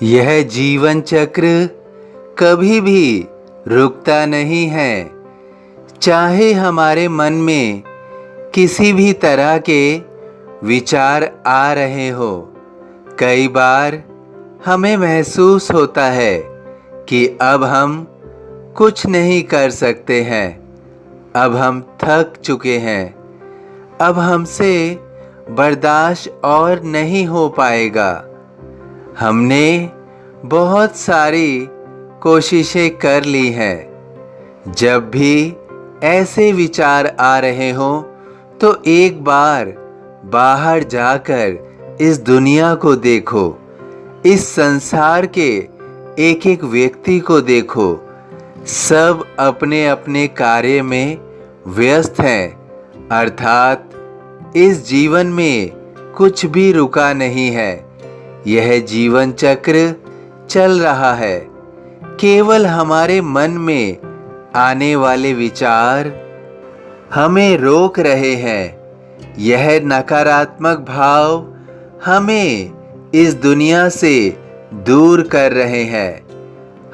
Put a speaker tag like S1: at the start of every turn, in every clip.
S1: यह जीवन चक्र कभी भी रुकता नहीं है। चाहे हमारे मन में किसी भी तरह के विचार आ रहे हो, कई बार हमें महसूस होता है कि अब हम कुछ नहीं कर सकते हैं, अब हम थक चुके हैं, अब हमसे बर्दाश्त और नहीं हो पाएगा। हमने बहुत सारी कोशिशें कर ली हैं। जब भी ऐसे विचार आ रहे हो तो एक बार बाहर जाकर इस दुनिया को देखो, इस संसार के एक एक व्यक्ति को देखो। सब अपने अपने कार्य में व्यस्त हैं, अर्थात इस जीवन में कुछ भी रुका नहीं है। यह जीवन चक्र चल रहा है। केवल हमारे मन में आने वाले विचार हमें रोक रहे हैं। यह नकारात्मक भाव हमें इस दुनिया से दूर कर रहे हैं।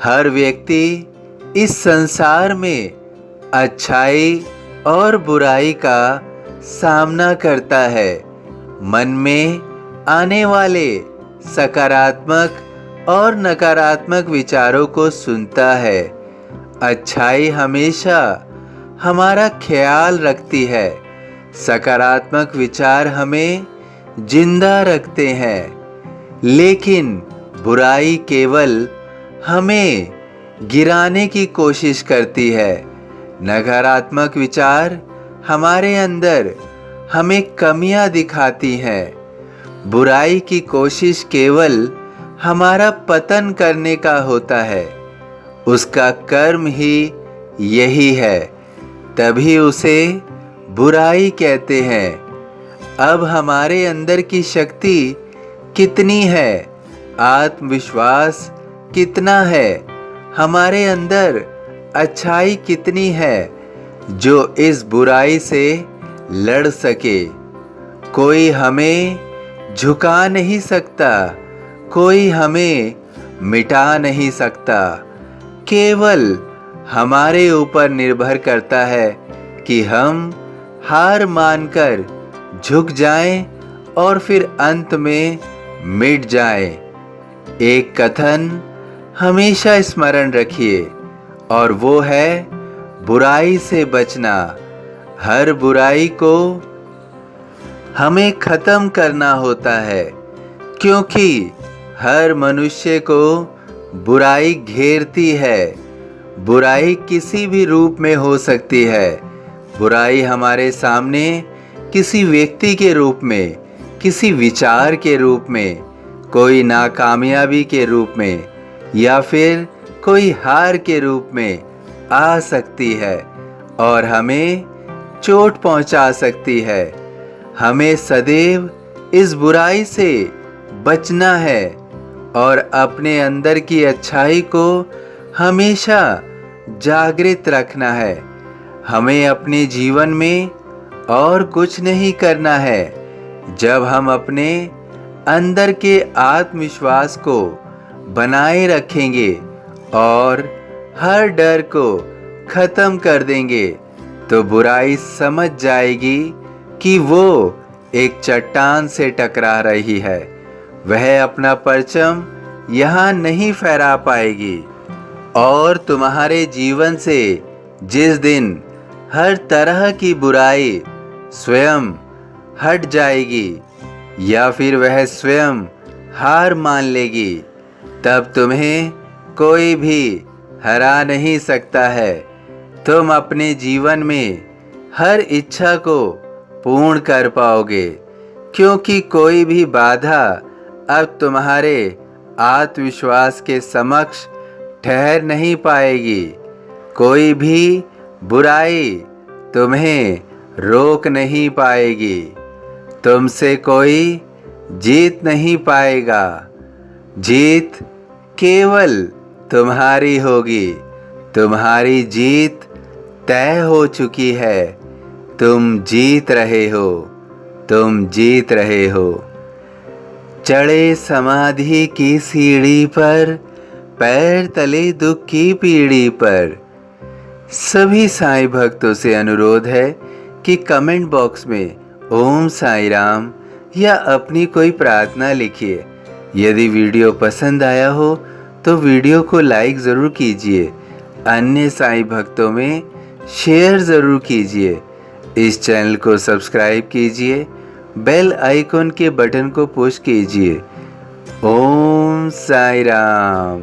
S1: हर व्यक्ति इस संसार में अच्छाई और बुराई का सामना करता है। मन में आने वाले सकारात्मक और नकारात्मक विचारों को सुनता है। अच्छाई हमेशा हमारा ख्याल रखती है। सकारात्मक विचार हमें जिंदा रखते हैं, लेकिन बुराई केवल हमें गिराने की कोशिश करती है। नकारात्मक विचार हमारे अंदर हमें कमियां दिखाती हैं। बुराई की कोशिश केवल हमारा पतन करने का होता है। उसका कर्म ही यही है, तभी उसे बुराई कहते हैं। अब हमारे अंदर की शक्ति कितनी है, आत्मविश्वास कितना है, हमारे अंदर अच्छाई कितनी है जो इस बुराई से लड़ सके। कोई हमें झुका नहीं सकता, कोई हमें मिटा नहीं सकता। केवल हमारे ऊपर निर्भर करता है कि हम हार मानकर झुक जाएं और फिर अंत में मिट जाएं। एक कथन हमेशा स्मरण रखिए, और वो है बुराई से बचना। हर बुराई को हमें खत्म करना होता है, क्योंकि हर मनुष्य को बुराई घेरती है। बुराई किसी भी रूप में हो सकती है। बुराई हमारे सामने किसी व्यक्ति के रूप में, किसी विचार के रूप में, कोई नाकामयाबी के रूप में, या फिर कोई हार के रूप में आ सकती है और हमें चोट पहुंचा सकती है। हमें सदैव इस बुराई से बचना है और अपने अंदर की अच्छाई को हमेशा जागृत रखना है। हमें अपने जीवन में और कुछ नहीं करना है। जब हम अपने अंदर के आत्मविश्वास को बनाए रखेंगे और हर डर को खत्म कर देंगे, तो बुराई समझ जाएगी कि वो एक चट्टान से टकरा रही है। वह अपना परचम यहाँ नहीं फहरा पाएगी, और तुम्हारे जीवन से जिस दिन हर तरह की बुराई स्वयं हट जाएगी, या फिर वह स्वयं हार मान लेगी, तब तुम्हें कोई भी हरा नहीं सकता है। तुम अपने जीवन में हर इच्छा को पूर्ण कर पाओगे, क्योंकि कोई भी बाधा अब तुम्हारे आत्मविश्वास के समक्ष ठहर नहीं पाएगी। कोई भी बुराई तुम्हें रोक नहीं पाएगी। तुमसे कोई जीत नहीं पाएगा। जीत केवल तुम्हारी होगी। तुम्हारी जीत तय हो चुकी है। तुम जीत रहे हो, तुम जीत रहे हो। चढ़े समाधि की सीढ़ी पर, पैर तले दुख की पीढ़ी पर। सभी साईं भक्तों से अनुरोध है कि कमेंट बॉक्स में ओम साईं राम या अपनी कोई प्रार्थना लिखिए। यदि वीडियो पसंद आया हो तो वीडियो को लाइक ज़रूर कीजिए, अन्य साईं भक्तों में शेयर ज़रूर कीजिए। इस चैनल को सब्सक्राइब कीजिए, बेल आइकॉन के बटन को पुश कीजिए। ओम साईं राम।